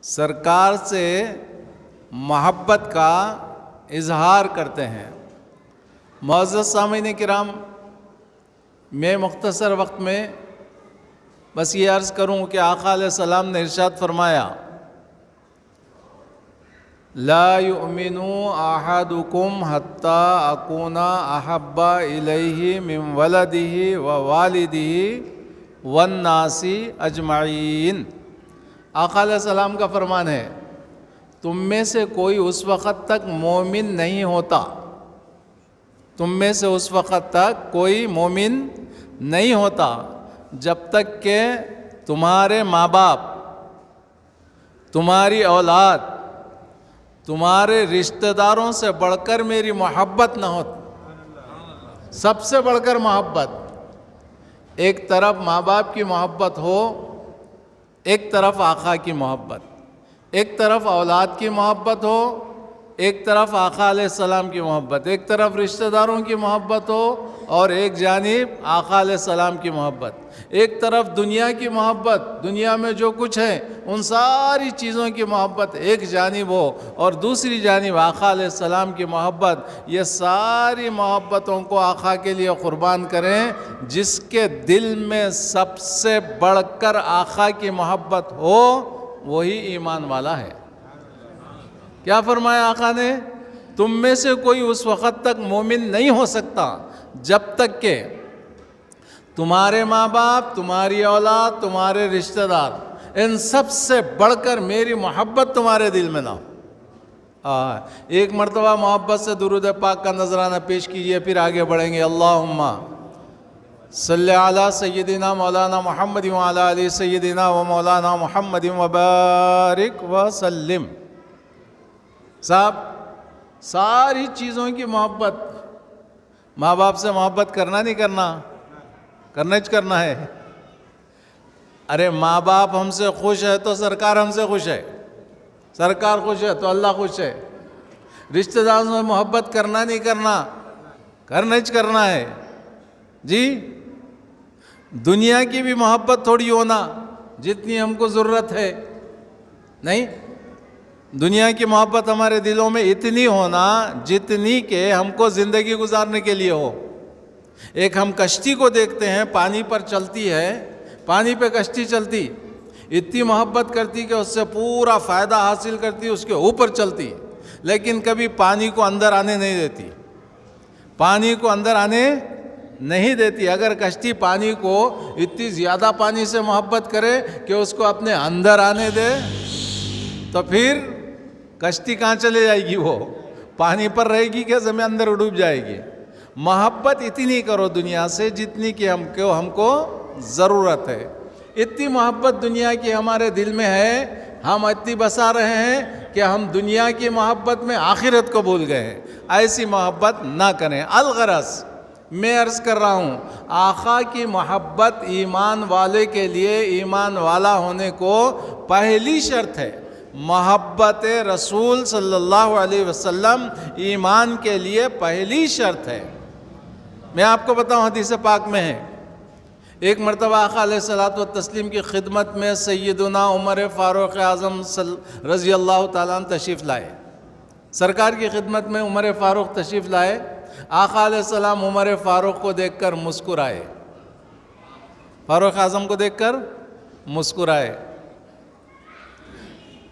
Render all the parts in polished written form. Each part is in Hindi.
सरकार से मोहब्बत का इजहार करते हैं। मुअज़्ज़ज़ सामीन किराम, मैं मुख्तसर वक्त में बस ये अर्ज़ करूँ कि आका अलैहिस्सलाम ने इरशाद फरमाया, ला युमिनु अहदुकुम हत्ता अकूना अहब्बा इलैहि मिन वलदिही व वालिदिही वन्नासी अजमाइन। आका अलैहिस्सलाम का फरमान है, तुम में से कोई उस वक़्त तक मोमिन नहीं होता, तुम में से उस वक़्त तक कोई मोमिन नहीं होता जब तक के तुम्हारे माँ बाप, तुम्हारी औलाद, तुम्हारे रिश्तेदारों से बढ़कर मेरी मोहब्बत न हो। सबसे बढ़कर मोहब्बत, एक तरफ माँ बाप की मोहब्बत हो, एक तरफ आका की मोहब्बत, एक तरफ औलाद की मोहब्बत हो, एक तरफ आका अलैहिस्सलाम की मोहब्बत, एक तरफ रिश्तेदारों की मोहब्बत हो और एक जानिब आका अलैहिस्सलाम की मोहब्बत, एक तरफ दुनिया की मोहब्बत, दुनिया में जो कुछ है उन सारी चीज़ों की मोहब्बत एक जानिब हो और दूसरी जानिब आका अलैहिस्सलाम की मोहब्बत। ये सारी मोहब्बतों को आका के लिए क़ुरबान करें। जिसके दिल में सबसे बढ़कर आका की मोहब्बत हो वही ईमान वाला है। क्या फरमाया आका ने, तुम में से कोई उस वक़्त तक मोमिन नहीं हो सकता जब तक के तुम्हारे माँ बाप, तुम्हारी औलाद, तुम्हारे रिश्तेदार, इन सब से बढ़कर मेरी मोहब्बत तुम्हारे दिल में ना हो। एक मरतबा मोहब्बत से दुरूद पाक का नजराना पेश कीजिए, फिर आगे बढ़ेंगे। अल्लाहुम्मा सल्ली अला सय्यदिना मौलाना मुहम्मद व अला आलि सय्यदिना व मौलाना मुहम्मद व बारिक व सल्लिम। साहब, सारी चीज़ों की मोहब्बत, माँ बाप से मोहब्बत करना नहीं करना, करना ही करना है। अरे माँ बाप हमसे खुश है तो सरकार हमसे खुश है, सरकार खुश है तो अल्लाह खुश है। रिश्तेदारों से मोहब्बत करना नहीं करना, करना ही करना है जी। दुनिया की भी मोहब्बत थोड़ी होना जितनी हमको ज़रूरत है, नहीं, दुनिया की मोहब्बत हमारे दिलों में इतनी होना जितनी के हमको ज़िंदगी गुजारने के लिए हो। एक हम कश्ती को देखते हैं, पानी पर चलती है, पानी पे कश्ती चलती, इतनी मोहब्बत करती कि उससे पूरा फ़ायदा हासिल करती, उसके ऊपर चलती, लेकिन कभी पानी को अंदर आने नहीं देती, पानी को अंदर आने नहीं देती। अगर कश्ती पानी को इतनी ज़्यादा पानी से मोहब्बत करे कि उसको अपने अंदर आने दे तो फिर कश्ती कहाँ चले जाएगी? वो पानी पर रहेगी क्या ज़मीन अंदर डूब जाएगी? मोहब्बत इतनी करो दुनिया से जितनी कि हमको ज़रूरत है। इतनी मोहब्बत दुनिया की हमारे दिल में है, हम इतनी बसा रहे हैं कि हम दुनिया की मोहब्बत में आखिरत को भूल गए हैं। ऐसी मोहब्बत ना करें। अलगरस मैं अर्ज़ कर रहा हूँ, आका की मोहब्बत ईमान वाले के लिए, ईमान वाला होने को पहली शर्त है। मोहब्बत रसूल सल्लल्लाहु अलैहि वसल्लम ईमान के लिए पहली शर्त है। मैं आपको बताऊं, हदीस पाक में है, एक मरतबा आका अलैहिस्सलातु वत्तस्लीम की खिदमत में सैयदुना उमर फ़ारूक़ आज़म रज़ी अल्लाह ताला अन्हु तशरीफ़ लाए। सरकार की खिदमत में उमर फ़ारूक़ तशरीफ़ लाए। आका अलैहिस्सलाम उमर फ़ारूक़ को देखकर मुस्कुराए, फ़ारूक़ आज़म को देखकर मुस्कुराए।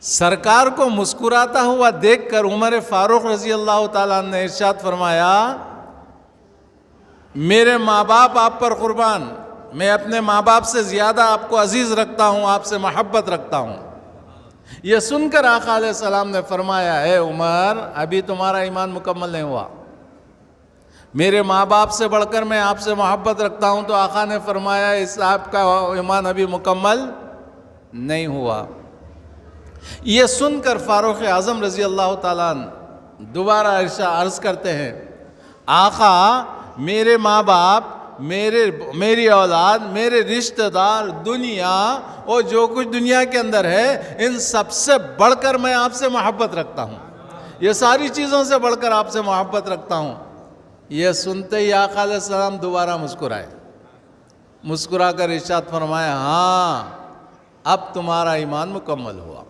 सरकार को मुस्कुराता हुआ देखकर उमर फ़ारूक़ रज़ी अल्लाह ताला अन्हु ने इरशाद फरमाया, मेरे माँ बाप आप पर कुर्बान, मैं अपने माँ बाप से ज़्यादा आपको अजीज़ रखता हूँ, आपसे मोहब्बत रखता हूँ। यह सुनकर आका अलैहिस्सलाम ने फरमाया, है उमर, अभी तुम्हारा ईमान मुकम्मल नहीं हुआ, मेरे माँ बाप से बढ़कर मैं आपसे मोहब्बत रखता हूँ। तो आका ने फरमाया, इस आपका ईमान अभी मुकम्मल नहीं हुआ। यह सुनकर फ़ारूक़ आज़म रज़ी अल्लाह ताला अन्हु दोबारा अर्ज़ करते हैं, आका, मेरे माँ बाप, मेरी औलाद, मेरे रिश्तेदार, दुनिया और जो कुछ दुनिया के अंदर है, इन सब से बढ़कर मैं आपसे मोहब्बत रखता हूँ, ये सारी चीज़ों से बढ़कर आपसे मोहब्बत रखता हूँ। यह सुनते ही आका अलैहिस्सलाम दोबारा मुस्कुराए, मुस्कुरा कर इरशाद फरमाया, हाँ, अब तुम्हारा ईमान मुकम्मल हुआ।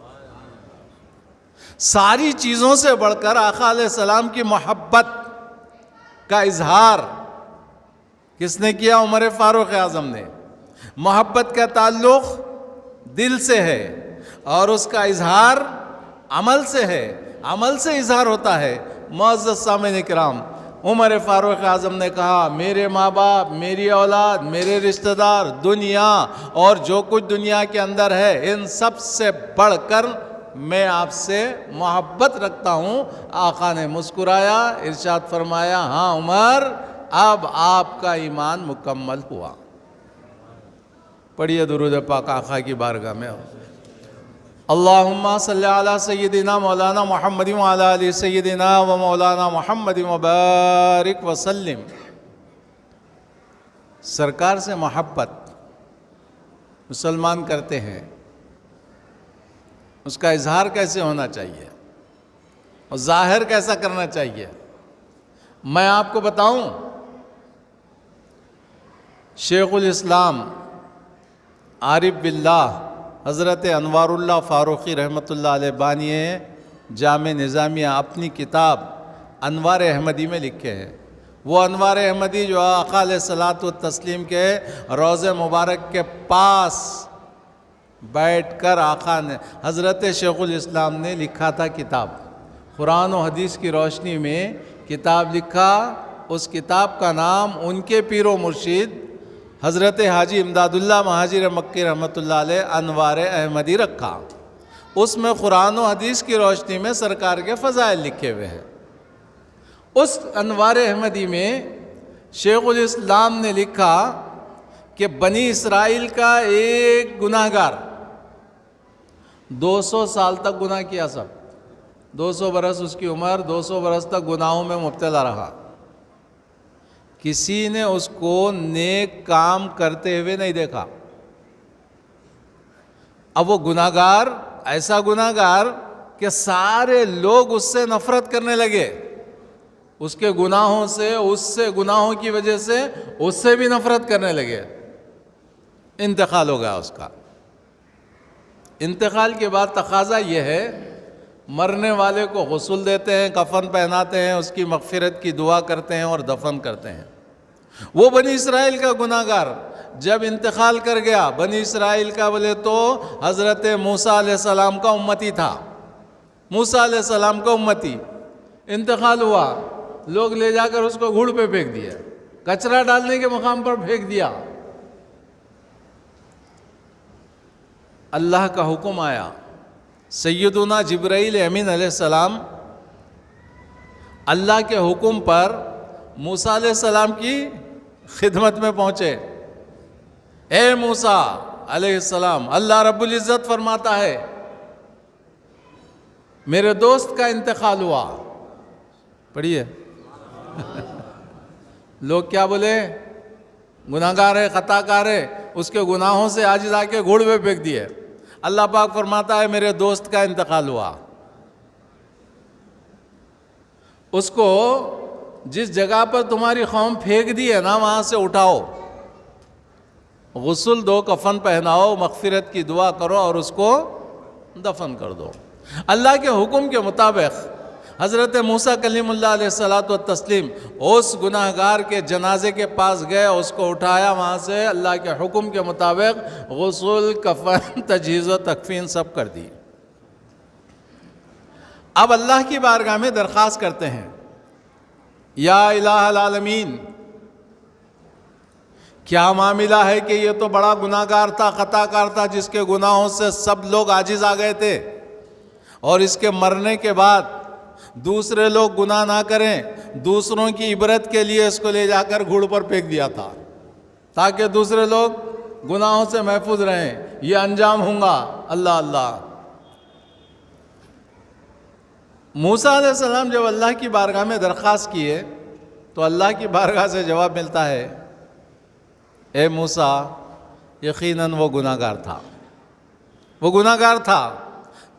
सारी चीज़ों से बढ़कर आका अलैहिस्सलाम की मोहब्बत का इजहार किसने किया? उमर फारूक आज़म ने। मोहब्बत का ताल्लुक़ दिल से है और उसका इजहार अमल से है, अमल से इजहार होता है। मुअज़्ज़ज़ सामीन इकराम, उमर फारूक आज़म ने कहा, मेरे माँ बाप, मेरी औलाद, मेरे रिश्तेदार, दुनिया और जो कुछ दुनिया के अंदर है, इन सब से बढ़कर मैं आपसे मोहब्बत रखता हूँ। आका ने मुस्कुराया, इरशाद फरमाया, हाँ उमर, अब आपका ईमान मुकम्मल हुआ। पढ़िए दुरूद पाक आका की बारगाह में। अल्लाहुम्मा सल्ली अला सय्यदिना मौलाना मुहम्मद व अला आलि सय्यदिना व मौलाना मुहम्मद व बारिक वसल्लिम। सरकार से मोहब्बत मुसलमान करते हैं, उसका इजहार कैसे होना चाहिए और ज़ाहिर कैसा करना चाहिए, मैं आपको बताऊं। शेखुल इस्लाम आरिफ बिल्लाह हज़रत अनवारुल्लाह फ़ारूक़ी रहमतुल्लाह अलैह बानी जामे निज़ामिया अपनी किताब अनवार अहमदी में लिखे हैं। वो अनवार अहमदी जो आका अलैहिस्सलातु तस्लीम के रोज़े मुबारक के पास बैठकर आका ने, हज़रत शेखुल इस्लाम ने लिखा था किताब, कुरान और हदीस की रोशनी में किताब लिखा। उस किताब का नाम उनके पीरो मुर्शिद हज़रत हाजी इमदादुल्लाह महाजिर मक्की रहमतुल्लाह अलैह अनवार अहमदी रखा। उसमें कुरान और हदीस की रोशनी में सरकार के फ़ज़ाइल लिखे हुए हैं। उस अनवार अहमदी में शेखुल इस्लाम ने लिखा कि बनी इसराइल का एक गुनाहगार 200 साल तक गुनाह किया, सब 200 बरस उसकी उम्र, 200 बरस तक गुनाहों में मुब्तला रहा। किसी ने उसको नेक काम करते हुए नहीं देखा। अब वो गुनाहगार, ऐसा गुनाहगार कि सारे लोग उससे नफरत करने लगे, उसके गुनाहों से, उससे गुनाहों की वजह से उससे भी नफरत करने लगे। इंतकाल हो गया उसका। इंतकाल के बाद तकाजा ये है, मरने वाले को गुस्ल देते हैं, कफन पहनाते हैं, उसकी मग़फ़िरत की दुआ करते हैं और दफन करते हैं। वो बनी इसराइल का गुनाहगार जब इंतकाल कर गया, बनी इसराइल का बोले तो हज़रत मूसा अलैहिस्सलाम का उम्मती था, मूसा अलैहिस्सलाम का उम्मती। इंतकाल हुआ, लोग ले जाकर उसको घूड़ पे फेंक दिया, कचरा डालने के मुकाम पर फेंक दिया। अल्लाह का हुक्म आया, सैयदुना जिब्राईल अमीन अलैहिस्सलाम अल्लाह के हुक्म पर मूसा अलैहिस्सलाम की खिदमत में पहुँचे। ए मूसा अलैहिस्सलाम, अल्लाह रब्बुल इज़्ज़त फरमाता है मेरे दोस्त का इंतकाल हुआ। पढ़िए लोग क्या बोले, गुनाहगार है, खताकार है, उसके गुनाहों से आज आके घोड़ पे फेंक दिए। अल्लाह पाक फरमाता है मेरे दोस्त का इंतकाल हुआ। उसको जिस जगह पर तुम्हारी कौम फेंक दी है ना, वहाँ से उठाओ, गुस्ल दो, कफन पहनाओ, मग़फ़िरत की दुआ करो और उसको दफन कर दो। अल्लाह के हुक्म के मुताबिक हज़रत मूसा कलीमुल्लाह अलैहिस्सलातु तस्लीम उस गुनाहगार के जनाजे के पास गए, उसको उठाया, वहाँ से अल्लाह के हुक्म के मुताबिक गुस्ल, कफन, तजहीज़ व तकफ़ीन सब कर दी। अब अल्लाह की बारगाह में दरख्वास्त करते हैं, या इलाहल आलमीन, क्या मामला है कि ये तो बड़ा गुनाहगार था, खताकार था, जिसके गुनाहों से सब लोग आजिज़ आ गए थे, और इसके मरने के बाद दूसरे लोग गुनाह ना करें, दूसरों की इबरत के लिए इसको ले जाकर घोड़ पर फेंक दिया था ताकि दूसरे लोग गुनाहों से महफूज रहें। ये अंजाम होगा। अल्लाह अल्लाह। मूसा अलैहिस्सलाम जब अल्लाह की बारगाह में दरख्वास्त किए तो अल्लाह की बारगाह से जवाब मिलता है, ए मूसा, यकीनन वो गुनाहगार था, वो गुनाहगार था,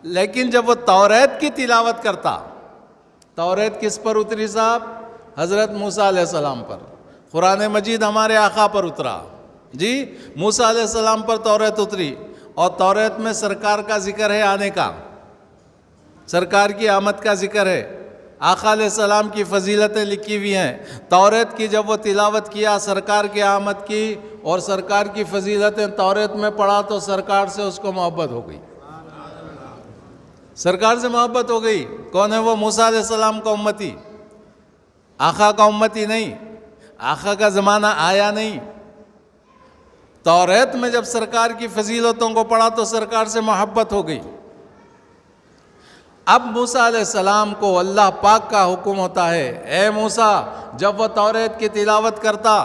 लेकिन जब वो तौरात की तिलावत करता, तौरात किस पर उतरी साहब? हज़रत मूसा अलैहिस्सलाम पर। कुरान मजीद हमारे आका पर उतरा जी, मूसा अलैहिस्सलाम पर तौरात उतरी और तौरात में सरकार का जिक्र है आने का। सरकार की आमद का जिक्र है, आका अलैहिस्सलाम की फजीलतें लिखी हुई हैं। तौरात की जब वो तिलावत किया सरकार की आमद की और सरकार की फजीलतें तौरात में पढ़ा तो सरकार से उसको मोहब्बत हो गई, सरकार से मोहब्बत हो गई। कौन है वो? मूसा अलैहिस्सलाम का उम्मती, आका का उम्मती नहीं, आका का ज़माना आया नहीं। तौरात में जब सरकार की फजीलतों को पढ़ा तो सरकार से मोहब्बत हो गई। अब मूसा अलैहिस्सलाम को अल्लाह पाक का हुक्म होता है, ए मूसा, जब वह तौरात की तिलावत करता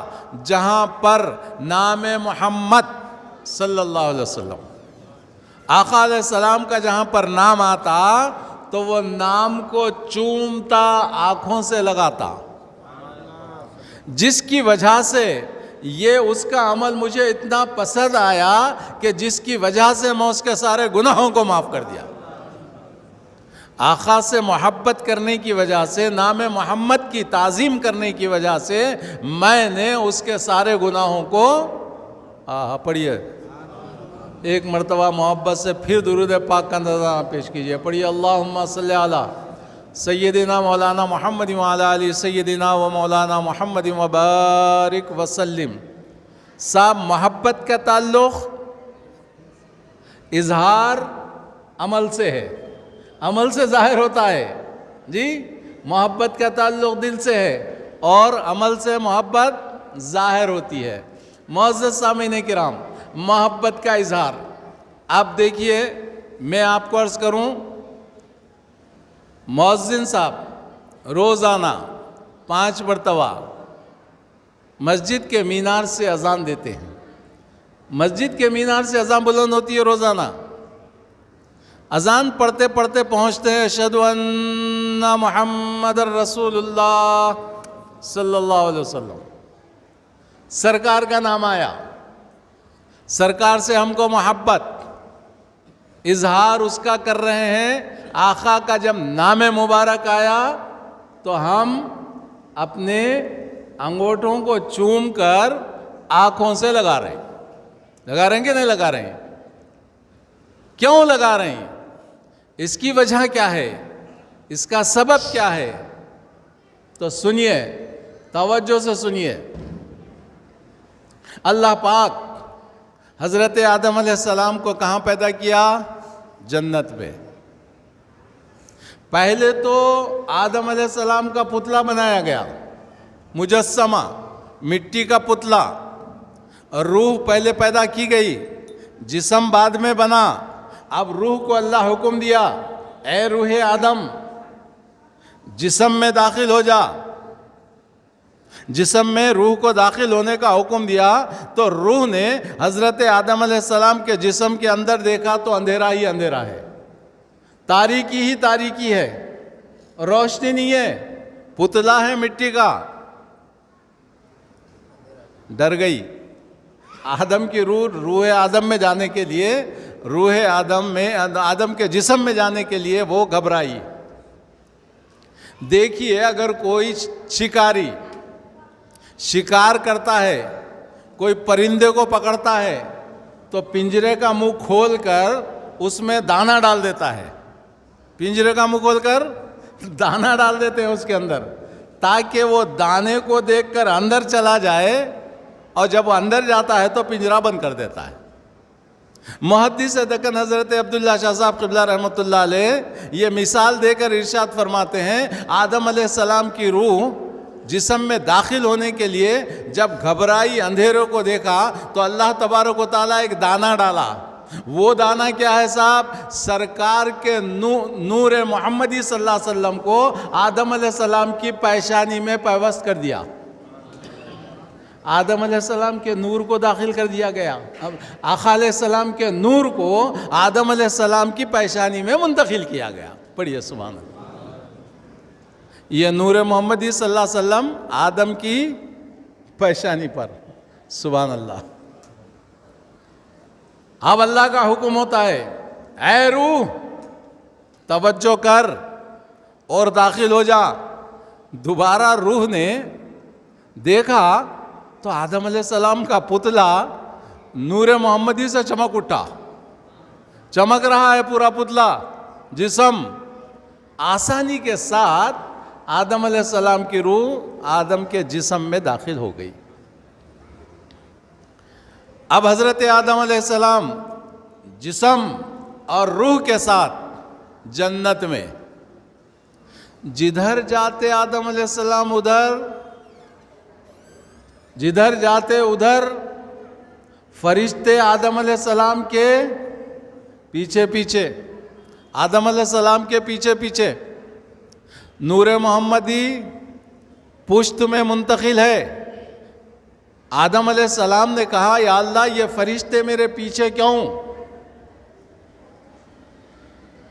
जहाँ पर नाम मोहम्मद सल्लल्लाहु अलैहि वसल्लम, आका अलैहिस्सलाम का जहाँ पर नाम आता तो वो नाम को चूमता, आँखों से लगाता, जिसकी वजह से ये उसका अमल मुझे इतना पसंद आया कि जिसकी वजह से मैं उसके सारे गुनाहों को माफ़ कर दिया। आका से मोहब्बत करने की वजह से, नाम मोहम्मद की ताज़ीम करने की वजह से मैंने उसके सारे गुनाहों को पढ़िए एक मरतबा मोहब्बत से फिर दुरूद पाक का नज़राना पेश कीजिए। पढ़िए अल्लाहुम्मा सल्ली अला सय्यदिना मौलाना मोहम्मद व अला आलि सय्यदिना व मौलाना मोहम्मद व बारिक वसल्लिम। साहब, मोहब्बत का ताल्लुक़ इजहार अमल से है, अमल से ज़ाहिर होता है जी। मोहब्बत का ताल्लुक़ दिल से है और अमल से मोहब्बत ज़ाहिर होती है। मुअज़्ज़ज़ सामीन किराम, मोहब्बत का इजहार, आप देखिए, मैं आपको अर्ज़ करूं, मुअज़्ज़िन साहब रोज़ाना 5 मरतबा मस्जिद के मीनार से अज़ान देते हैं। मस्जिद के मीनार से अज़ान बुलंद होती है रोज़ाना। अज़ान पढ़ते पढ़ते पहुँचते हैं अशहदु अन्ना मुहम्मदर रसूलुल्लाह सल्लल्लाहु अलैहि वसल्लम। सरकार का नाम आया, सरकार से हमको मोहब्बत, इजहार उसका कर रहे हैं। आका का जब नाम मुबारक आया तो हम अपने अंगूठों को चूम कर आँखों से लगा रहे हैं। लगा रहे हैं कि नहीं लगा रहे हैं? क्यों लगा रहे हैं? इसकी वजह क्या है? इसका सबब क्या है? तो सुनिए, तवज्जो से सुनिए। अल्लाह पाक हज़रत आदम अलैहिस्सलाम को कहाँ पैदा किया? जन्नत में। पहले तो आदम अलैहिस्सलाम का पुतला बनाया गया, मुजस्समा, मिट्टी का पुतला। रूह पहले पैदा की गई, जिस्म बाद में बना। अब रूह को अल्लाह हुक्म दिया, ए रूह आदम, जिस्म में दाखिल हो जा। जिस्म में रूह को दाखिल होने का हुक्म दिया तो रूह ने हज़रत आदम अलैहिस्सलाम के जिस्म के अंदर देखा तो अंधेरा ही अंधेरा है, तारीकी ही तारीकी है, रोशनी नहीं है, पुतला है मिट्टी का। डर गई। आदम की रूह आदम में जाने के लिए, रूह आदम के जिस्म में जाने के लिए वो घबराई। देखिए, अगर कोई शिकारी शिकार करता है, कोई परिंदे को पकड़ता है तो पिंजरे का मुंह खोलकर उसमें दाना डाल देता है। पिंजरे का मुंह खोलकर दाना डाल देते हैं उसके अंदर, ताकि वो दाने को देखकर अंदर चला जाए, और जब वो अंदर जाता है तो पिंजरा बंद कर देता है। मुहद्दिस दक्कन हज़रत अब्दुल्ला शाह साहब क़िबला रहमतुल्लाह अलैह ये मिसाल देकर इरशाद फरमाते हैं, आदम अलैहिस्सलाम की रूह जिस्म में दाखिल होने के लिए जब घबराई, अंधेरों को देखा तो अल्लाह तबारक व तआला एक दाना डाला। वो दाना क्या है साहब? सरकार के नूर मोहम्मदी सल्लल्लाहु अलैहि वसल्लम को आदम अलैहिस्सलाम की पेशानी में पैवस्त कर दिया। आदम अलैहिस्सलाम के नूर को दाखिल कर दिया गया। अब आका अलैहिस्सलाम के नूर को आदम अलैहिस्सलाम की पेशानी में मुंतकिल किया गया। पढ़िए सुभान अल्लाह। ये नूर मोहम्मदी सल्लल्लाहु अलैहि वसल्लम आदम की पेशानी पर, सुभान अल्लाह। अब अल्लाह का हुक्म होता है, ऐ रूह तवज्जो कर और दाखिल हो जा। दोबारा रूह ने देखा तो आदम अलैहिस्सलाम का पुतला नूर मोहम्मदी से चमक उठा, चमक रहा है पूरा पुतला, जिस्म आसानी के साथ आदम अलैहिस्सलाम की रूह आदम के जिस्म में दाखिल हो गई। अब हज़रत आदम अलैहिस्सलाम जिस्म और रूह के साथ जन्नत में, जिधर जाते आदम अलैहिस्सलाम उधर, जिधर जाते उधर फरिश्ते आदम अलैहिस्सलाम के पीछे पीछे, आदम अलैहिस्सलाम के पीछे पीछे। नूर मोहम्मदी पुश्त में मुंतकिल है। आदम अलैहिस्सलाम ने कहा, या अल्लाह ये फरिश्ते मेरे पीछे क्यों?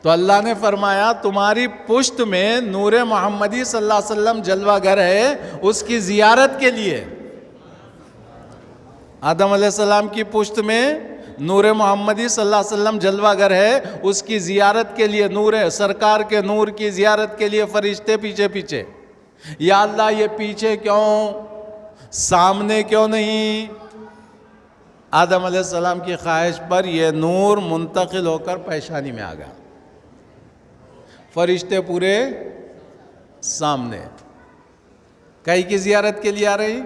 तो अल्लाह ने फरमाया, तुम्हारी पुश्त में नूर मोहम्मदी सल्लल्लाहु अलैहि वसल्लम जलवागर है, उसकी जियारत के लिए। आदम अलैहिस्सलाम की पुश्त में नूर मोहम्मदी सल्लल्लाहु अलैहि वसल्लम जलवागर है, उसकी जियारत के लिए, नूर सरकार के नूर की जियारत के लिए फरिश्ते पीछे पीछे। या अल्लाह ये पीछे क्यों, सामने क्यों नहीं? आदम अलैहिस्सलाम की ख्वाहिश पर यह नूर मुंतकिल होकर पेशानी में आ गया, फरिश्ते पूरे सामने। कई की जियारत के लिए आ रही,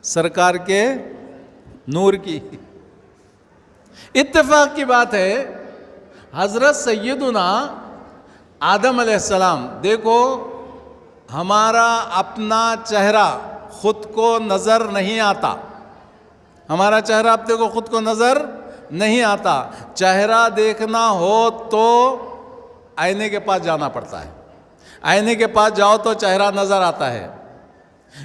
सरकार के नूर की। इत्तेफाक की बात है, हजरत सैयदुना आदम अलैहिस्सलाम, देखो हमारा अपना चेहरा खुद को नजर नहीं आता, हमारा चेहरा अपने को खुद को नजर नहीं आता। चेहरा देखना हो तो आईने के पास जाना पड़ता है, आईने के पास जाओ तो चेहरा नजर आता है।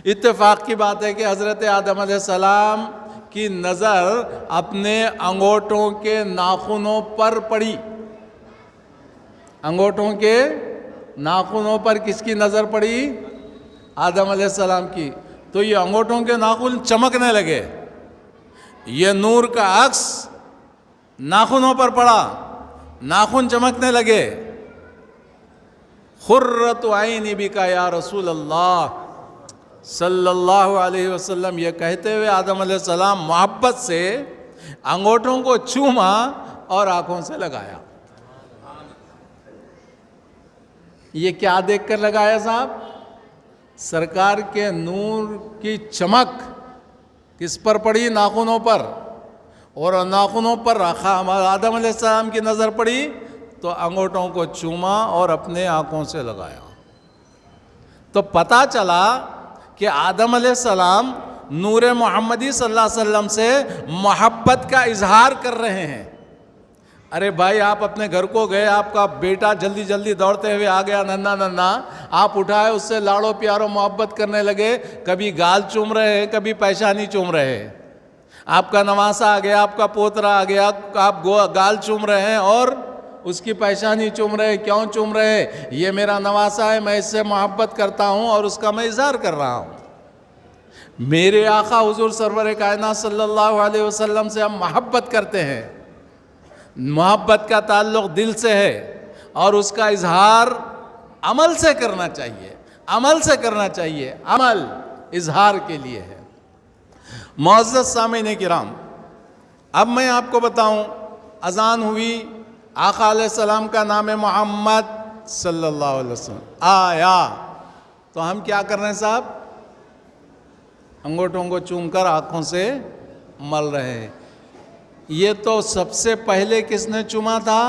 इत्तेफाक की बात है कि हजरत आदम अलैहिस्सलाम की नजर अपने अंगूठों के नाखूनों पर पड़ी। अंगूठों के नाखूनों पर किसकी नजर पड़ी? आदम अलैहिस्सलाम की। तो ये अंगूठों के नाखून चमकने लगे, ये नूर का अक्स नाखूनों पर पड़ा, नाखून चमकने लगे। खुर्रतु ऐनी बिका या रसूल अल्लाह सल्लल्लाहु अलैहि वसल्लम, ये कहते हुए आदम अलैहिस्सलाम मोहब्बत से अंगूठों को चूमा और आंखों से लगाया। ये क्या देखकर लगाया साहब? सरकार के नूर की चमक किस पर पड़ी? नाखूनों पर। और नाखूनों पर रखा आदम अलैहिस्सलाम की नज़र पड़ी तो अंगूठों को चूमा और अपने आंखों से लगाया। तो पता चला कि आदम अलैहिस्सलाम नूर मोहम्मदी सल्लल्लाहु अलैहि वसल्लम से मोहब्बत का इजहार कर रहे हैं। अरे भाई, आप अपने घर को गए, आपका बेटा जल्दी जल्दी दौड़ते हुए आ गया, नन्ना नन्ना, आप उठाए, उससे लाड़ो प्यारो मोहब्बत करने लगे, कभी गाल चूम रहे हैं, कभी पेशानी चूम रहे हैं। आपका नवासा आ गया, आपका पोतरा आ गया, आप गाल चूम रहे हैं और उसकी पेशानी चूम रहे। क्यों चूम रहे? ये मेरा नवासा है, मैं इससे मोहब्बत करता हूँ और उसका मैं इजहार कर रहा हूँ। मेरे आका हुजूर सरवर कायनात सल्लल्लाहु अलैहि वसल्लम से हम मोहब्बत करते हैं। मोहब्बत का ताल्लुक़ दिल से है और उसका इजहार अमल से करना चाहिए, अमल से करना चाहिए। अमल इजहार के लिए है। मुअज़्ज़ज़ सामीन किराम, अब मैं आपको बताऊं, अजान हुई, आका अलैहिस्सलाम का नाम है मोहम्मद सल्लल्लाहु अलैहि वसल्लम आया, तो हम क्या कर रहे हैं साहब? अंगूठों को चूमकर आंखों से मल रहे हैं। ये तो सबसे पहले किसने चूमा था?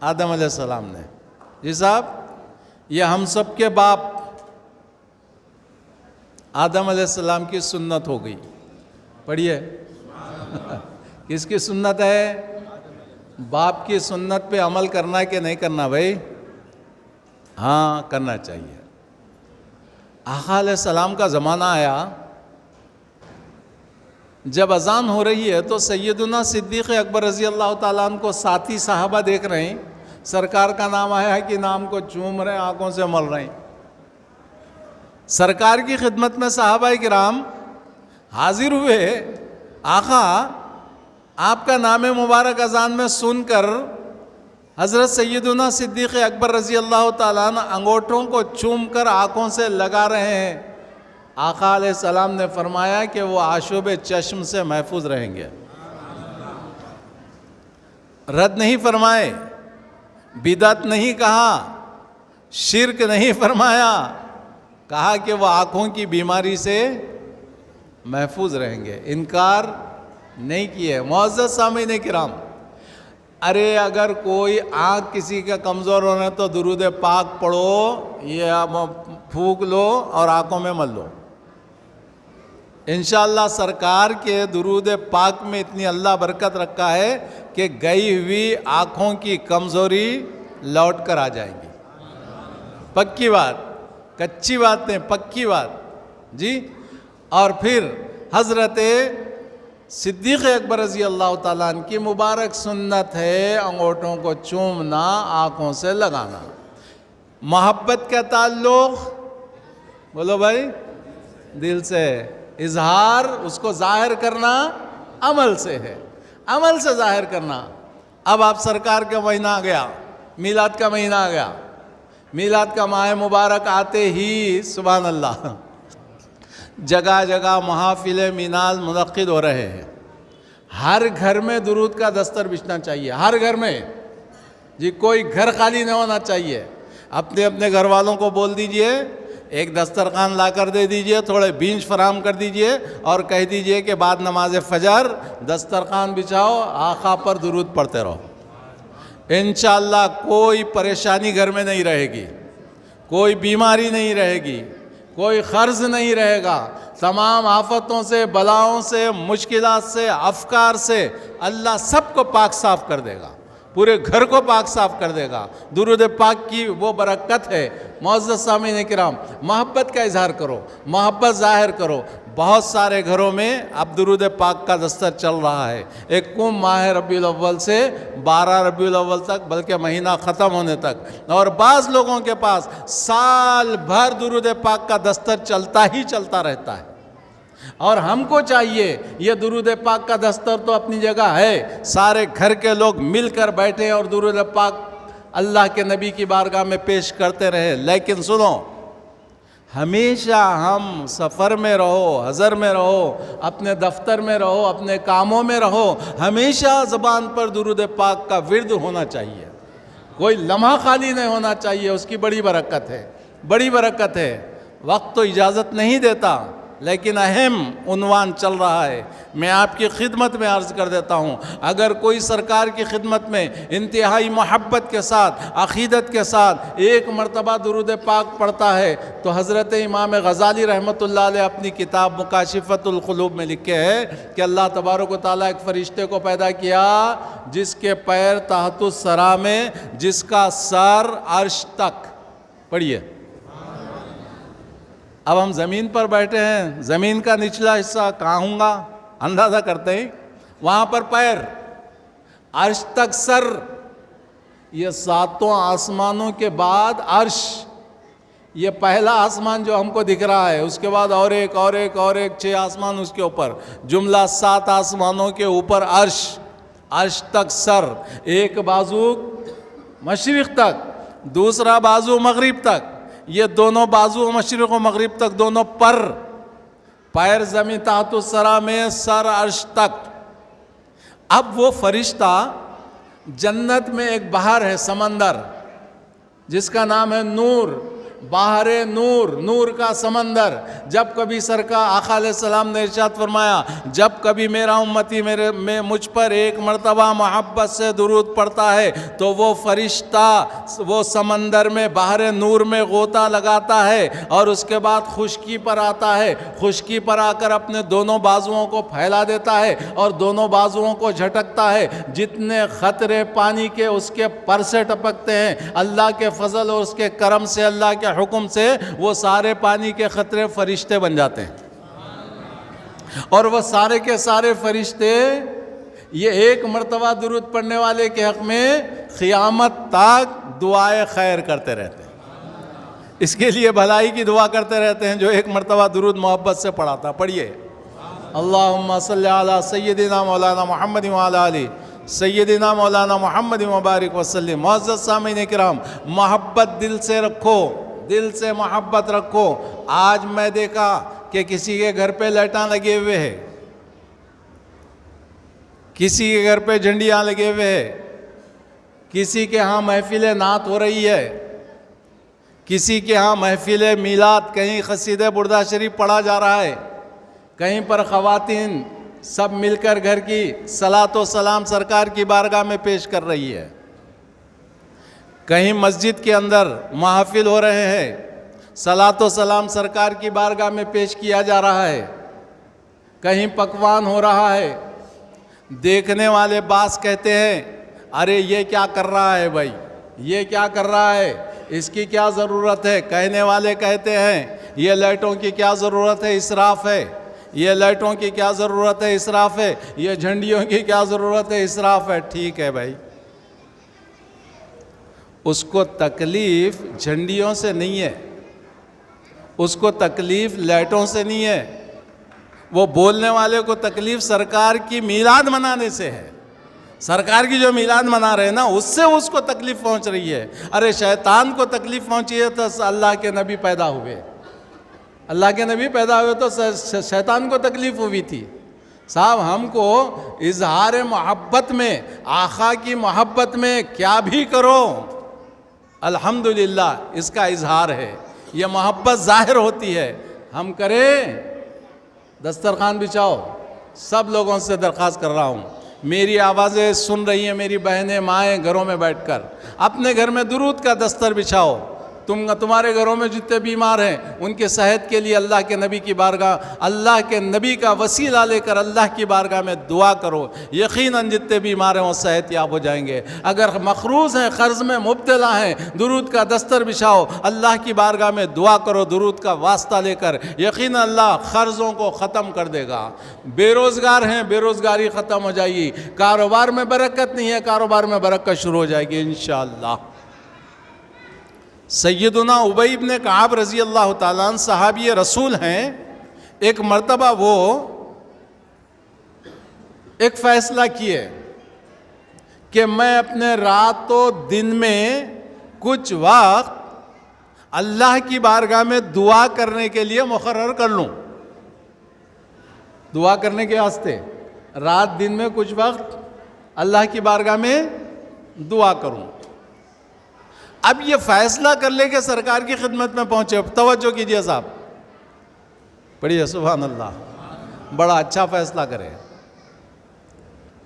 आदम अलैहिस्सलाम ने। जी साहब, ये हम सब के बाप आदम अलैहिस्सलाम की सुन्नत हो गई। पढ़िए किसकी सुन्नत है? बाप की सुन्नत पे अमल करना कि नहीं करना भाई? हाँ, करना चाहिए। आका अलैहिस्सलाम का ज़माना आया, जब अजान हो रही है तो सैयदुना सिद्दीक़ अकबर रज़ी अल्लाह ताला अन्हु को साथी साहबा देख रहे हैं, सरकार का नाम आया है कि नाम को चूम रहे हैं, आंखों से मल रहे हैं। सरकार की खिदमत में साहबा किराम हाजिर हुए। आका, आपका नाम मुबारक अजान में सुनकर हज़रत सैयदुना सिद्दीक़ अकबर रज़ी अल्लाह ताला अन्हु अंगूठों को चूम कर आँखों से लगा रहे हैं। आका अलैहिस्सलाम ने फरमाया कि वो आशूब चश्म से महफूज रहेंगे। रद्द नहीं फरमाए, बिदअत नहीं कहा, शिर्क नहीं फरमाया, कहा कि वह आँखों की बीमारी से महफूज रहेंगे। इनकार नहीं किए। मुअज़्ज़ज़ सामीन किराम, अरे अगर कोई आँख किसी का कमज़ोर होना तो दुरूद पाक पढ़ो या फूक लो और आँखों में मल लो। इंशाअल्लाह सरकार के दुरूद पाक में इतनी अल्लाह बरकत रखा है कि गई हुई आँखों की कमज़ोरी लौट कर आ जाएंगी। पक्की बात, कच्ची बात नहीं, पक्की बात जी। और फिर हज़रत सिद्दीक़ अकबर रज़ी अल्लाह ताला अन्हु की मुबारक सुन्नत है अंगूठों को चूमना, आँखों से लगाना। मोहब्बत का ताल्लुक़ बोलो भाई दिल से, इजहार उसको ज़ाहिर करना अमल से है, अमल से ज़ाहिर करना। अब आप सरकार का महीना आ गया, मीलाद का महीना आ गया, मीलाद का माह मुबारक आते ही सुभान अल्लाह जगह जगह महाफिले मीनाल मुनक्किद हो रहे हैं। हर घर में दुरूद का दस्तर बिछना चाहिए, हर घर में जी, कोई घर खाली नहीं होना चाहिए। अपने अपने घर वालों को बोल दीजिए एक दस्तरखान ला कर दे दीजिए, थोड़े बींच फराम कर दीजिए और कह दीजिए कि बाद नमाज फजर दस्तरखान बिछाओ, आका पर दुरूद पढ़ते रहो। इंशाअल्लाह कोई परेशानी घर में नहीं रहेगी, कोई बीमारी नहीं रहेगी, कोई ख़र्ज़ नहीं रहेगा। तमाम आफतों से, बलाओं से, मुश्किलात से, अफकार से अल्लाह सबको पाक साफ़ कर देगा, पूरे घर को पाक साफ़ कर देगा। दुरूद पाक की वो बरकत है। मुअज़्ज़ज़ सामीन किराम, मोहब्बत का इजहार करो, मोहब्बत ज़ाहिर करो। बहुत सारे घरों में अब दुरूद पाक का दस्तर चल रहा है। एक कुम माह रबीउल अव्वल से 12 रबीउल अव्वल तक, बल्कि महीना ख़त्म होने तक। और बाज़ लोगों के पास साल भर दुरूद पाक का दस्तर चलता ही चलता रहता है। और हमको चाहिए ये दुरूद पाक का दस्तर तो अपनी जगह है, सारे घर के लोग मिलकर बैठे और दुरूद पाक अल्लाह के नबी की बारगाह में पेश करते रहे। लेकिन सुनो, हमेशा हम सफ़र में रहो, हज़र में रहो, अपने दफ्तर में रहो, अपने कामों में रहो, हमेशा ज़बान पर दुरूद पाक का विर्द होना चाहिए। कोई लम्हा खाली नहीं होना चाहिए। उसकी बड़ी बरकत है, बड़ी बरकत है। वक्त तो इजाज़त नहीं देता, लेकिन अहम उन्वान चल रहा है। मैं आपकी खिदमत में अर्ज़ कर देता हूँ, अगर कोई सरकार की खिदमत में इंतहाई मोहब्बत के साथ, अक़ीदत के साथ एक मरतबा दुरूद पाक पढ़ता है तो हज़रत इमाम गज़ाली रहमतुल्लाह अलैह अपनी किताब मुकाशिफ़तुल क़ुलूब में लिखे है कि अल्लाह तबारक व तआला एक फ़रिश्ते को पैदा किया जिसके पैर तहतुस सरा में, जिसका सर अर्श तक। पढ़िए, अब हम ज़मीन पर बैठे हैं, ज़मीन का निचला हिस्सा कहाँ होगा अंदाज़ा करते हैं, वहाँ पर पैर, अर्श तक सर। ये सातों आसमानों के बाद अर्श, ये पहला आसमान जो हमको दिख रहा है, उसके बाद और एक और एक और एक, 6 आसमान उसके ऊपर, जुमला 7 आसमानों के ऊपर अर्श, अर्श तक सर। एक बाजू मशरिक़ तक, दूसरा बाजू मगरिब तक। ये दोनों बाजू मशरिक़ व मगरिब तक दोनों पर, पैर ज़मीन तहतुस सरा में, सर अर्श तक। अब वो फरिश्ता, जन्नत में एक बहार है, समंदर, जिसका नाम है नूर, बाहरे नूर, नूर का समंदर। जब कभी सरकार आका अलैहिस्सलाम ने इरशाद फरमाया, जब कभी मेरा उम्मती में मुझ पर एक मरतबा मोहब्बत से दुरूद पढ़ता है तो वो फरिश्ता वो समंदर में बाहरे नूर में गोता लगाता है और उसके बाद खुश्की पर आता है। खुश्की पर आकर अपने दोनों बाजुओं को फैला देता है और दोनों बाजुओं को झटकता है। जितने ख़तरे पानी के उसके पर से टपकते हैं, अल्लाह के फजल और उसके करम से, अल्लाह के हुक्म से, वो सारे पानी के खतरे फरिश्ते बन जाते हैं। और वह सारे के सारे फरिश्ते ये एक मरतबा दुरूद पढ़ने वाले के हक़ में क़ियामत तक दुआए खैर करते रहते हैं। इसके लिए भलाई की दुआ करते रहते हैं जो एक मरतबा दुरूद मोहब्बत से पढ़ाता। पढ़िए, अल्लाहुम्मा सल्ली अला सय्यदिना मौलाना मुहम्मद व अला आलि सय्यदिना मौलाना मुहम्मद व बारिक वसल्लम। मुअज़्ज़ज़ सामीन किराम, मोहब्बत दिल से रखो, दिल से मोहब्बत रखो। आज मैं देखा कि किसी के घर पे लाइटां लगे हुए हैं, किसी के घर पे झंडियाँ लगे हुए हैं, किसी के यहाँ महफिल नात हो रही है, किसी के यहाँ महफिल मीलाद, कहीं क़सीदा बुर्दा शरीफ पढ़ा जा रहा है, कहीं पर ख़वातीन सब मिलकर घर की सलात व सलाम सरकार की बारगाह में पेश कर रही है, कहीं मस्जिद के अंदर महफिल हो रहे हैं, सलात व सलाम सरकार की बारगाह में पेश किया जा रहा है, कहीं पकवान हो रहा है। देखने वाले बास कहते हैं अरे ये क्या कर रहा है भाई, ये क्या कर रहा है, इसकी क्या ज़रूरत है। कहने वाले कहते हैं ये लाइटों की क्या ज़रूरत है, इसराफ़ है, ये लाइटों की क्या ज़रूरत है, इसराफ़ है, ये झंडियों की क्या ज़रूरत है, इसराफ़ है। ठीक है भाई, उसको तकलीफ़ झंडियों से नहीं है, उसको तकलीफ़ लाइटों से नहीं है, वो बोलने वाले को तकलीफ़ सरकार की मीलाद मनाने से है। सरकार की जो मीलाद मना रहे हैं ना, उससे उसको तकलीफ़ पहुंच रही है। अरे शैतान को तकलीफ़ पहुंची है तो अल्लाह के नबी पैदा हुए, अल्लाह के नबी पैदा हुए तो शैतान को तकलीफ़ हुई थी। साहब हमको इजहार मोहब्बत में, आका की मोहब्बत में क्या भी करो, अल्हम्दुलिल्लाह इसका इजहार है, ये मोहब्बत ज़ाहिर होती है। हम करें, दस्तरखान बिछाओ। सब लोगों से दरख्वास्त कर रहा हूँ, मेरी आवाज़ें सुन रही हैं मेरी बहनें माएँ घरों में बैठकर, अपने घर में दुरूद का दस्तर बिछाओ। तुम्हारे घरों में जितने बीमार हैं उनके सेहत के लिए अल्लाह के नबी की बारगाह, अल्लाह के नबी का वसीला लेकर अल्लाह की बारगाह में दुआ करो। यकीनन जितने बीमार हैं वो सेहत याब हो जाएंगे। अगर मखरूज़ हैं, क़र्ज़ में मुब्तला हैं, दुरूद का दस्तर बिछाओ, अल्लाह की बारगाह में दुआ करो दुरूद का वास्ता लेकर, यकीनन अल्लाह क़र्ज़ों को ख़त्म कर देगा। बेरोज़गार हैं, बेरोज़गारी ख़त्म हो जाएगी। कारोबार में बरकत नहीं है, कारोबार में बरकत शुरू हो जाएगी इंशाअल्लाह। सैयदुना उबई इब्न कआब रज़ी अल्लाह ताला अन्हु सहाबी रसूल हैं। एक मर्तबा वो एक फ़ैसला किए कि मैं अपने रातों दिन में कुछ वक्त अल्लाह की बारगाह में दुआ करने के लिए मुकर्रर कर लूँ। दुआ करने के वास्ते रात दिन में कुछ वक्त अल्लाह की बारगाह में दुआ करूँ। अब ये फैसला कर ले कि सरकार की खिदमत में पहुंचे। तवज्जो कीजिए साहब, पढ़िए सुभान अल्लाह, बड़ा अच्छा फैसला करें।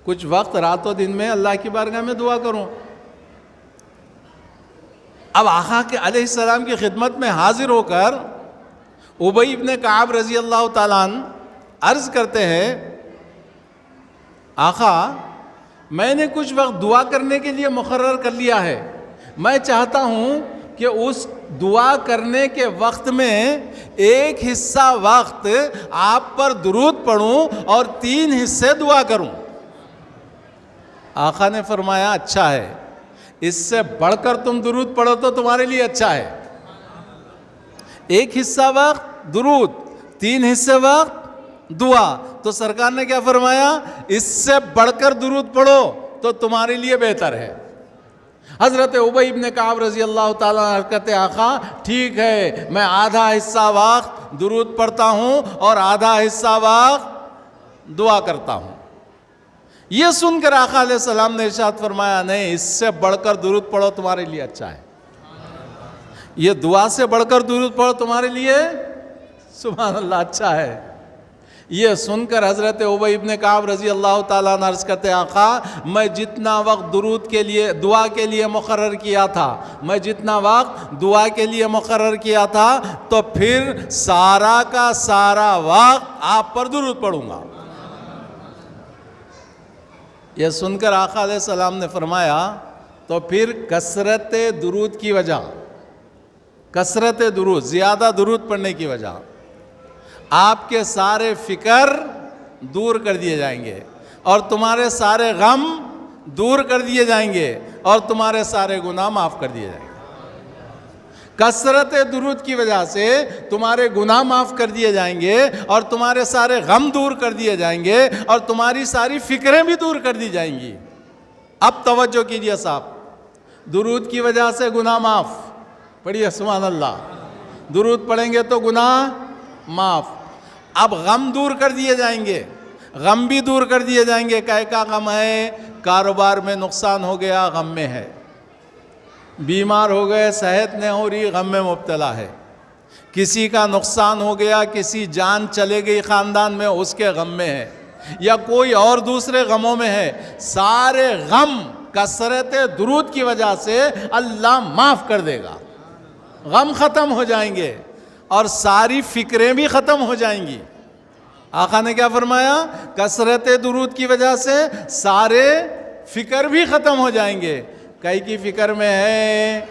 कुछ वक्त रातों दिन में अल्लाह की बारगाह में दुआ करूं। अब आका के अलैहिस्सलाम की खिदमत में हाजिर होकर उबई इब्न कआब रज़ी अल्लाह ताला अन्हु अर्ज़ करते हैं, आका मैंने कुछ वक्त दुआ करने के लिए मुकर्रर कर लिया है, मैं चाहता हूँ कि उस दुआ करने के वक्त में एक हिस्सा वक्त आप पर दुरूद पढ़ूँ और 3 हिस्से दुआ करूँ। आका ने फरमाया अच्छा है, इससे बढ़कर तुम दुरूद पढ़ो तो तुम्हारे लिए अच्छा है। एक हिस्सा वक्त दुरूद, 3 हिस्से वक्त दुआ। तो सरकार ने क्या फरमाया, इससे बढ़कर दुरूद पढ़ो तो तुम्हारे लिए बेहतर है। हज़रत उबई इब्न कआब रज़ी अल्लाह ताला अन्हु कहते आका ठीक है, मैं आधा हिस्सा वक्त दुरूद पढ़ता हूँ और आधा हिस्सा वक्त दुआ करता हूँ। ये सुनकर आका अलैहिस्सलाम ने इरशाद फरमाया नहीं, इससे बढ़कर दुरूद पढ़ो तुम्हारे लिए अच्छा है, ये दुआ से बढ़कर दुरूद पढ़ो तुम्हारे लिए सुभान अल्लाह अच्छा है। ये सुनकर हज़रत उबई इब्न कआब रज़ी अल्लाह ताला अन्हु अर्ज़ करते आका मैं जितना वक्त दुरूद के लिए दुआ के लिए मुकर्रर किया था, मैं जितना वक्त दुआ के लिए मुकर्रर किया था तो फिर सारा का सारा वक्त आप पर दुरूद पढ़ूंगा। यह सुनकर आका अलैहिस्सलाम ने फरमाया तो फिर कसरत दुरूद की वजह, कसरत दुरूद, ज़्यादा दुरूद पढ़ने की वजह आपके सारे फ़िक्र दूर कर दिए जाएंगे और तुम्हारे सारे गम दूर कर दिए जाएंगे और तुम्हारे सारे गुनाह माफ़ कर दिए जाएंगे। कसरत दुरूद की वजह से तुम्हारे गुनाह माफ़ कर दिए जाएंगे और तुम्हारे सारे गम दूर कर दिए जाएंगे और तुम्हारी सारी फ़िक्रें भी दूर कर दी जाएंगी। अब तवज्जो कीजिए साहब, दुरूद की वजह से गुनाह माफ़, पढ़िए सुभान अल्लाह, दुरूद पढ़ेंगे तो गुनाह माफ़। अब गम दूर कर दिए जाएंगे, गम भी दूर कर दिए जाएंगे। कै का गम है, कारोबार में नुकसान हो गया, गम में है। बीमार हो गए, सेहत नहीं हो रही, गम में मुब्तला है। किसी का नुकसान हो गया, किसी जान चले गई ख़ानदान में, उसके गम में है, या कोई और दूसरे गमों में है। सारे गम कसरत दुरूद की वजह से अल्लाह माफ़ कर देगा, गम ख़त्म हो जाएंगे और सारी फ़िक्रें भी ख़त्म हो जाएंगी। आका ने क्या फरमाया? कसरत दुरूद की वजह से सारे फ़िक्र भी ख़त्म हो जाएंगे। कई की फ़िक्र में है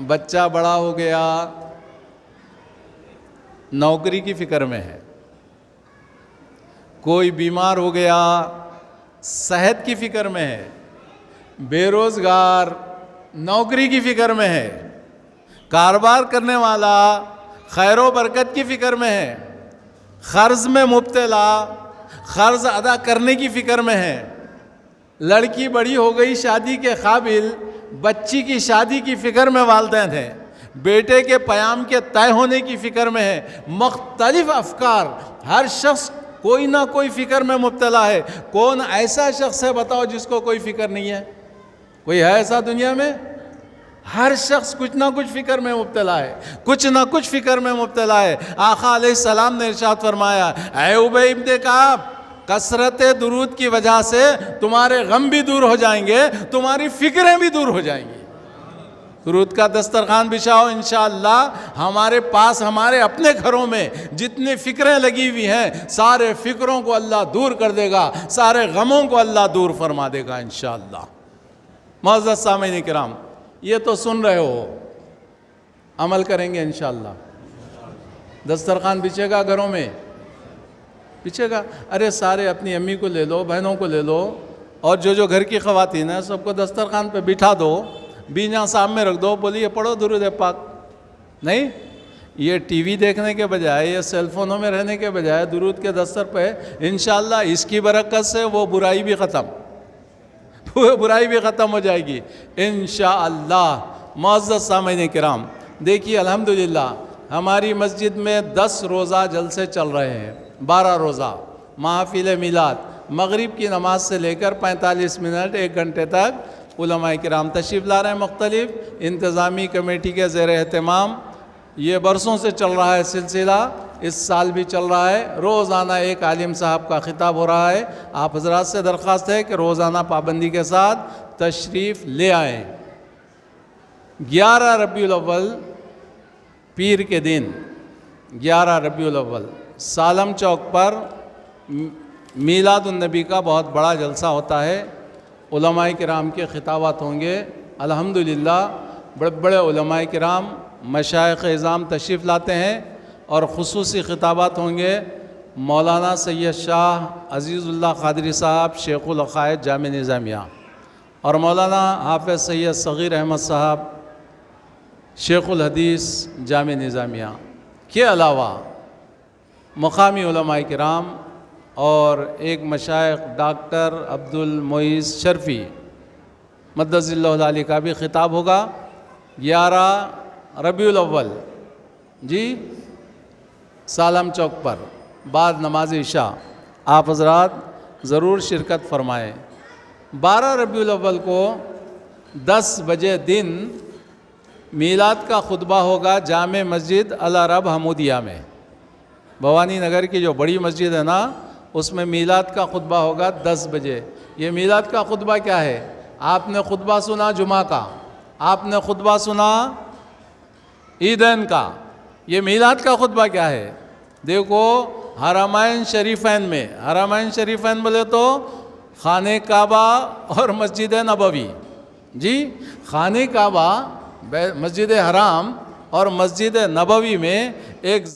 बच्चा बड़ा हो गया, नौकरी की फ़िक्र में है, कोई बीमार हो गया, सेहत की फ़िक्र में है, बेरोज़गार नौकरी की फ़िक्र में है, कारोबार करने वाला खैर व बरकत की फ़िक्र में है, क़र्ज़ में मुब्तला क़र्ज़ अदा करने की फ़िक्र में है, लड़की बड़ी हो गई शादी के काबिल, बच्ची की शादी की फ़िक्र में वालिदैन हैं, बेटे के क़याम के तय होने की फ़िक्र में है। मुख्तलिफ़ अफ़कार, हर शख्स कोई ना कोई फ़िक्र में मुब्तला है। कौन ऐसा शख्स है बताओ जिसको कोई फ़िक्र नहीं है? कोई है ऐसा दुनिया में? हर शख्स कुछ ना कुछ फ़िक्र में मुब्तला है, कुछ ना कुछ फ़िक्र में मुब्तला है। आका अलैहिस्सलाम ने इरशाद फरमाया, ऐ उबई इब्न काब, कसरत दुरूद की वजह से तुम्हारे गम भी दूर हो जाएंगे, तुम्हारी फ़िक्रें भी दूर हो जाएंगी। दुरूद का दस्तरखान बिछाओ, इंशाअल्लाह हमारे पास, हमारे अपने घरों में जितनी फ़िक्रें लगी हुई हैं, सारे फ़िक्रों को अल्लाह दूर कर देगा, सारे गमों को अल्लाह दूर फरमा देगा इंशाअल्लाह। मुअज़्ज़ज़ सामीन किराम, ये तो सुन रहे हो, अमल करेंगे इंशाअल्लाह। दस्तरखान बिछेगा घरों में, बिछेगा। अरे सारे अपनी अम्मी को ले लो, बहनों को ले लो, और जो घर की ख़वातीन हैं सबको दस्तरखान पे बिठा दो, बीना साहब में रख दो, बोलिए पढ़ो दुरूद पाक। नहीं, ये टीवी देखने के बजाय, ये सेलफोनों में रहने के बजाय दुरूद के दस्तर पे इंशाअल्लाह इसकी बरकत से वो बुराई भी ख़त्म, वो बुराई भी ख़त्म हो जाएगी इंशाअल्लाह। मुअज़्ज़ज़ सामीन किराम, देखिए अल्हम्दुलिल्लाह हमारी मस्जिद में 10 रोज़ा जलसे चल रहे हैं, 12 रोज़ा महफ़िल मिलाद, मगरिब की नमाज से लेकर 45 मिनट 1 घंटे तक उलमाए किराम तशरीफ़ ला रहे हैं। मुख्तलिफ़ इंतज़ामी कमेटी के ज़ेर एहतमाम ये बरसों से चल रहा है सिलसिला, इस साल भी चल रहा है। रोज़ाना एक आलिम साहब का ख़िताब हो रहा है। आप हज़रात से दरख्वास्त है कि रोज़ाना पाबंदी के साथ तशरीफ़ ले आएँ। 11 रबीउल अव्वल पीर के दिन, 11 रबीउल अव्वल सालम चौक पर मीलादुन्नबी का बहुत बड़ा जलसा होता है। उलमाए किराम के ख़िताबात होंगे। अल्हम्दुलिल्लाह बड़े बड़े उलमाए किराम मशाइख़ इज़ाम तशरीफ़ लाते हैं और ख़ुसूसी ख़िताबात होंगे। मौलाना सैयद शाह अज़ीज़ुल्लाह क़ादरी साहब शेख़ुल अक़ाइद जामे निज़ामिया और मौलाना हाफ़िज़ सैयद सग़ीर अहमद साहब शेख़ुल हदीस जामे निज़ामिया के अलावा मक़ामी उलमाए किराम और एक मशाइख़ डॉक्टर अब्दुल मोइज़ शर्फ़ी मद्दज़िल्लाहु अलैहि का भी ख़िताब होगा 11 रबीउल अव्वल जी, सालम चौक पर बाद नमाज इशा। आप हज़रात ज़रूर शिरकत फ़रमाएँ। 12 रबीउल अव्वल को 10 बजे दिन मीलाद का खुतबा होगा जामे मस्जिद अल अरब हमूदिया में। भवानी नगर की जो बड़ी मस्जिद है ना, उसमें मीलाद का खुतबा होगा 10 बजे। ये मीलाद का खुतबा क्या है? आपने खुतबा सुना जुमा का, आपने खुतबा सुना ईदैन का, ये मीलाद का खुतबा क्या है? देखो हरमैन शरीफैन में, हरमैन शरीफैन बोले तो खाने काबा और मस्जिद नबवी जी। खाने काबा, मस्जिद हराम और मस्जिद नबवी में एक